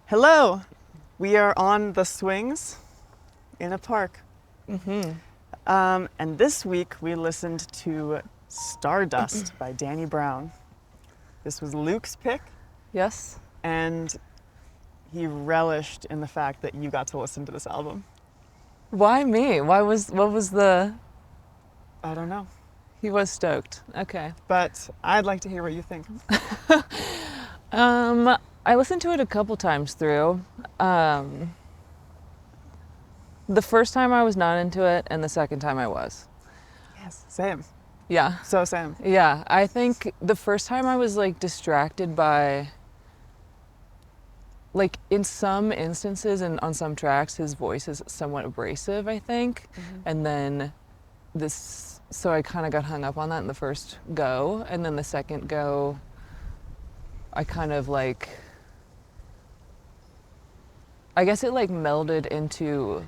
Hello! We are on the swings in a park. And this week we listened to Stardust by Danny Brown. This was Luke's pick, Yes. and he relished in the fact that you got to listen to this album. Why me? What was the... I don't know, He was stoked. Okay. but I'd like to hear what you think. I listened to it a couple times through. The first time I was not into it, and the second time I was. Yes, same. Yeah. So same. Yeah, I think the first time I was like distracted by, like in some instances and on some tracks, his voice is somewhat abrasive, I think. And then so I kind of got hung up on that in the first go. And then the second go, I kind of like, I guess it like melded into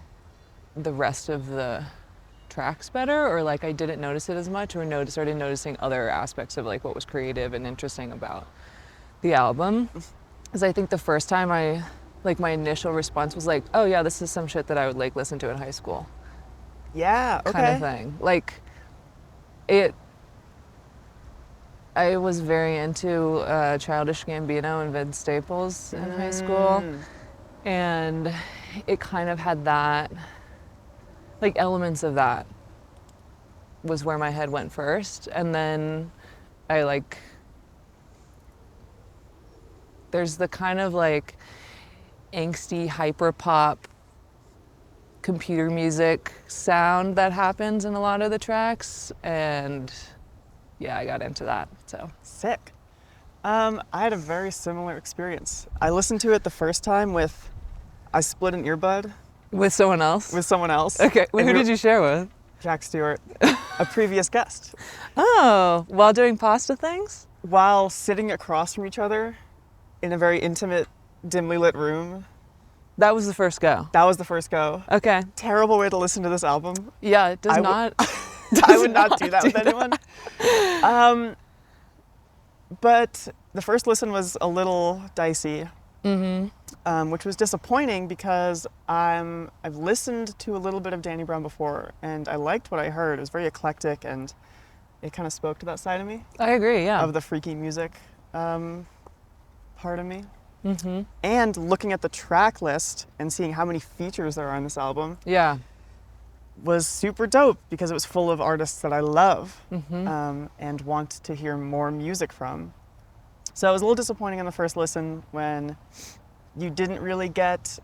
the rest of the tracks better, or like I didn't notice it as much, or started noticing other aspects of like what was creative and interesting about the album. Because I think the first time my initial response was like, oh yeah, this is some shit that I would like listen to in high school. Yeah, okay. Kind of thing. Like I was very into Childish Gambino and Vince Staples in high school, and it kind of had that, like elements of that was where my head went first. And then there's the kind of like angsty hyper pop computer music sound that happens in a lot of the tracks, and yeah, I got into that. So Sick. I had a very similar experience. I listened to it the first time I split an earbud with someone else. Okay, And who did you share with? Jack Stewart, a previous guest. Oh, while doing pasta things? While sitting across from each other in a very intimate, dimly lit room. That was the first go. That was the first go. Okay. Terrible way to listen to this album. Yeah, it does not. I would not do that with anyone. But the first listen was a little dicey, which was disappointing because I've listened to a little bit of Danny Brown before, and I liked what I heard. It was very eclectic, and it kind of spoke to that side of me. I agree, yeah. Of the freaky music part of me. And looking at the track list and seeing how many features there are on this album was super dope, because it was full of artists that I love and want to hear more music from. So it was a little disappointing on the first listen when you didn't really get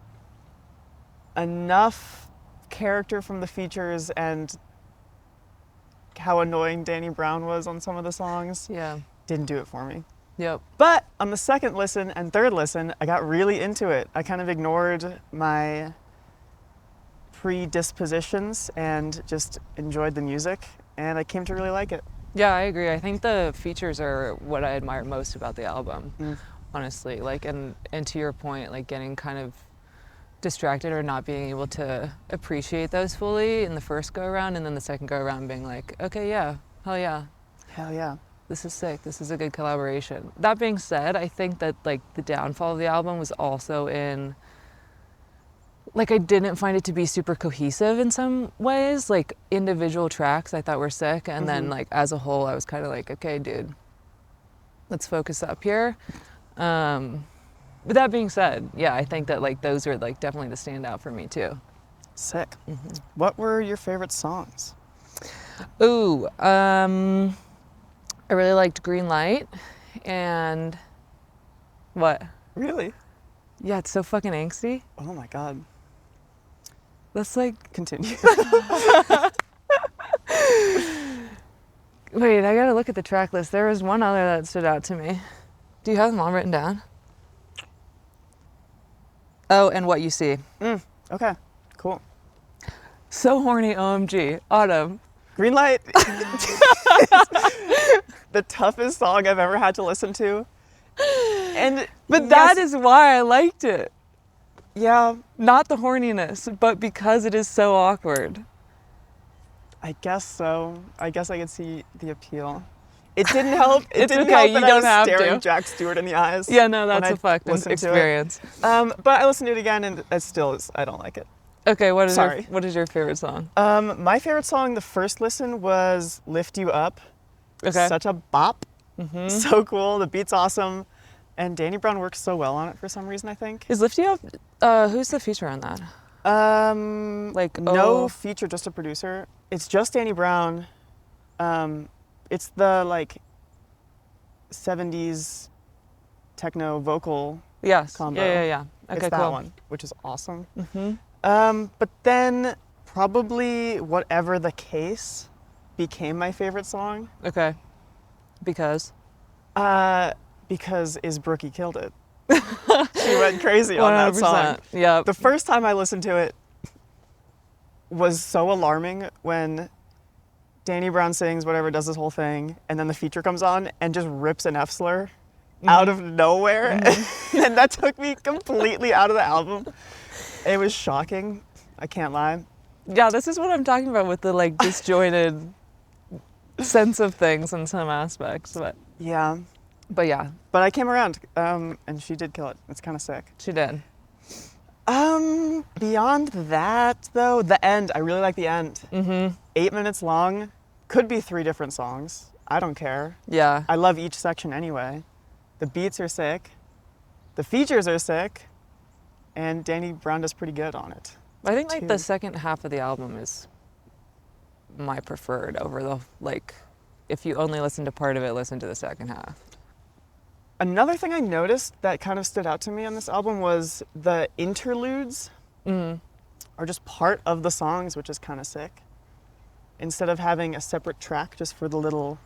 enough character from the features, and how annoying Danny Brown was on some of the songs. Yeah. Didn't do it for me. Yep. But on the second listen and third listen, I got really into it. I kind of ignored my predispositions and just enjoyed the music, and I came to really like it. Yeah, I agree. I think the features are what I admire most about the album, honestly. Like, and to your point, like getting kind of distracted or not being able to appreciate those fully in the first go around, and then the second go around being like, okay, yeah, hell yeah. Hell yeah. This is sick. This is a good collaboration. That being said, I think that like the downfall of the album was also in, like, I didn't find it to be super cohesive in some ways. Like individual tracks I thought were sick, and then like as a whole I was kind of like, okay, dude, let's focus up here. But that being said, yeah, I think that like those are like definitely the standout for me too. Sick. What were your favorite songs? Ooh, I really liked Green Light, and what? Really? Yeah, it's so fucking angsty. Oh my god. That's like... Continue. Wait, I gotta look at the track list. There was one other that stood out to me. Do you have them all written down? Oh, and What You See. Okay, cool. So horny, OMG. Autumn. Green Light the toughest song I've ever had to listen to. But that is why I liked it. Yeah. Not the horniness, but because it is so awkward. I guess so. I guess I could see the appeal. It didn't help. It didn't okay, help you that don't I have was staring to. Jack Stewart in the eyes. Yeah, no, that's a fucked experience. But I listened to it again, and it still is. I don't like it. Okay, what is your favorite song? My favorite song, the first listen, was "Lift You Up." Okay. Such a bop. Mm-hmm. So cool. The beat's awesome, and Danny Brown works so well on it for some reason. I think. Is "Lift You Up"? Who's the feature on that? No feature, just a producer. It's just Danny Brown. It's the like 70s techno vocal combo. Yeah. Okay, it's that cool. one, which is awesome. Mm-hmm. But then probably Whatever the Case became my favorite song. Okay. Because Is Brookie killed it. She went crazy on that song. Yeah. The first time I listened to it was so alarming when Danny Brown sings whatever, does this whole thing, and then the feature comes on and just rips an F slur out of nowhere. And that took me completely out of the album. It was shocking. I can't lie. Yeah, this is what I'm talking about with the like disjointed sense of things in some aspects. But yeah. But I came around, and she did kill it. It's kind of sick. She did. Beyond that, though, the end. I really like the end. 8 minutes long. Could be 3 different songs. I don't care. Yeah. I love each section anyway. The beats are sick. The features are sick. And Danny Brown does pretty good on it. I think like the second half of the album is my preferred over the like. If you only listen to part of it, listen to the second half. Another thing I noticed that kind of stood out to me on this album was the interludes are just part of the songs, which is kind of sick. Instead of having a separate track just for the little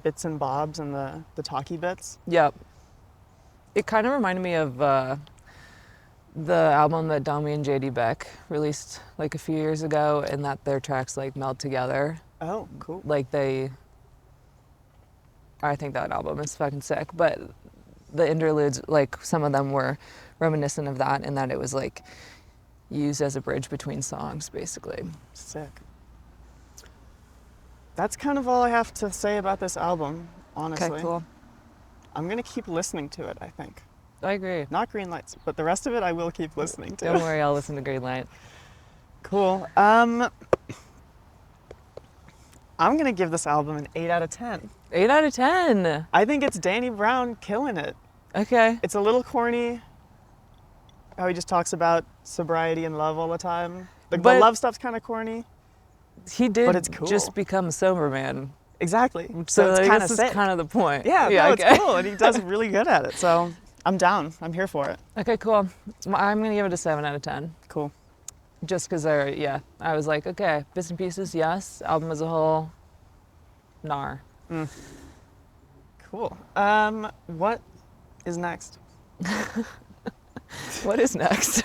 bits and bobs and the talky bits. Yep. It kind of reminded me of the album that Dami and JD Beck released like a few years ago, and that their tracks like meld together. Oh, cool. Like I think that album is fucking sick, but the interludes, like some of them were reminiscent of that, in that it was like used as a bridge between songs, basically. Sick. That's kind of all I have to say about this album, honestly. Okay, cool. I'm gonna keep listening to it, I think. I agree. Not Green Lights, but the rest of it I will keep listening to. Don't worry, I'll listen to Green Light. Cool. I'm gonna give this album an 8 out of 10. 8 out of 10. I think it's Danny Brown killing it. Okay. It's a little corny, how he just talks about sobriety and love all the time. The love stuff's kind of corny. He did but it's cool. just become a sober man. Exactly. So it's kind of sick. That's kind of the point. Yeah, no, it's cool, and he does really good at it. So I'm down. I'm here for it. Okay, cool. I'm gonna give it a 7 out of 10. Cool. Just because I was like, okay, bits and pieces, yes. Album as a whole, nar. Cool. What is next? What is next?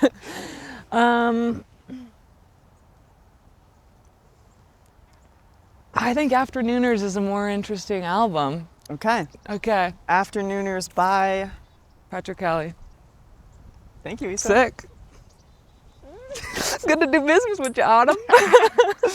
I think Afternooners is a more interesting album. Okay. Afternooners by Patrick Kelly. Thank you, Issa. Sick. Good to do business with you, Autumn.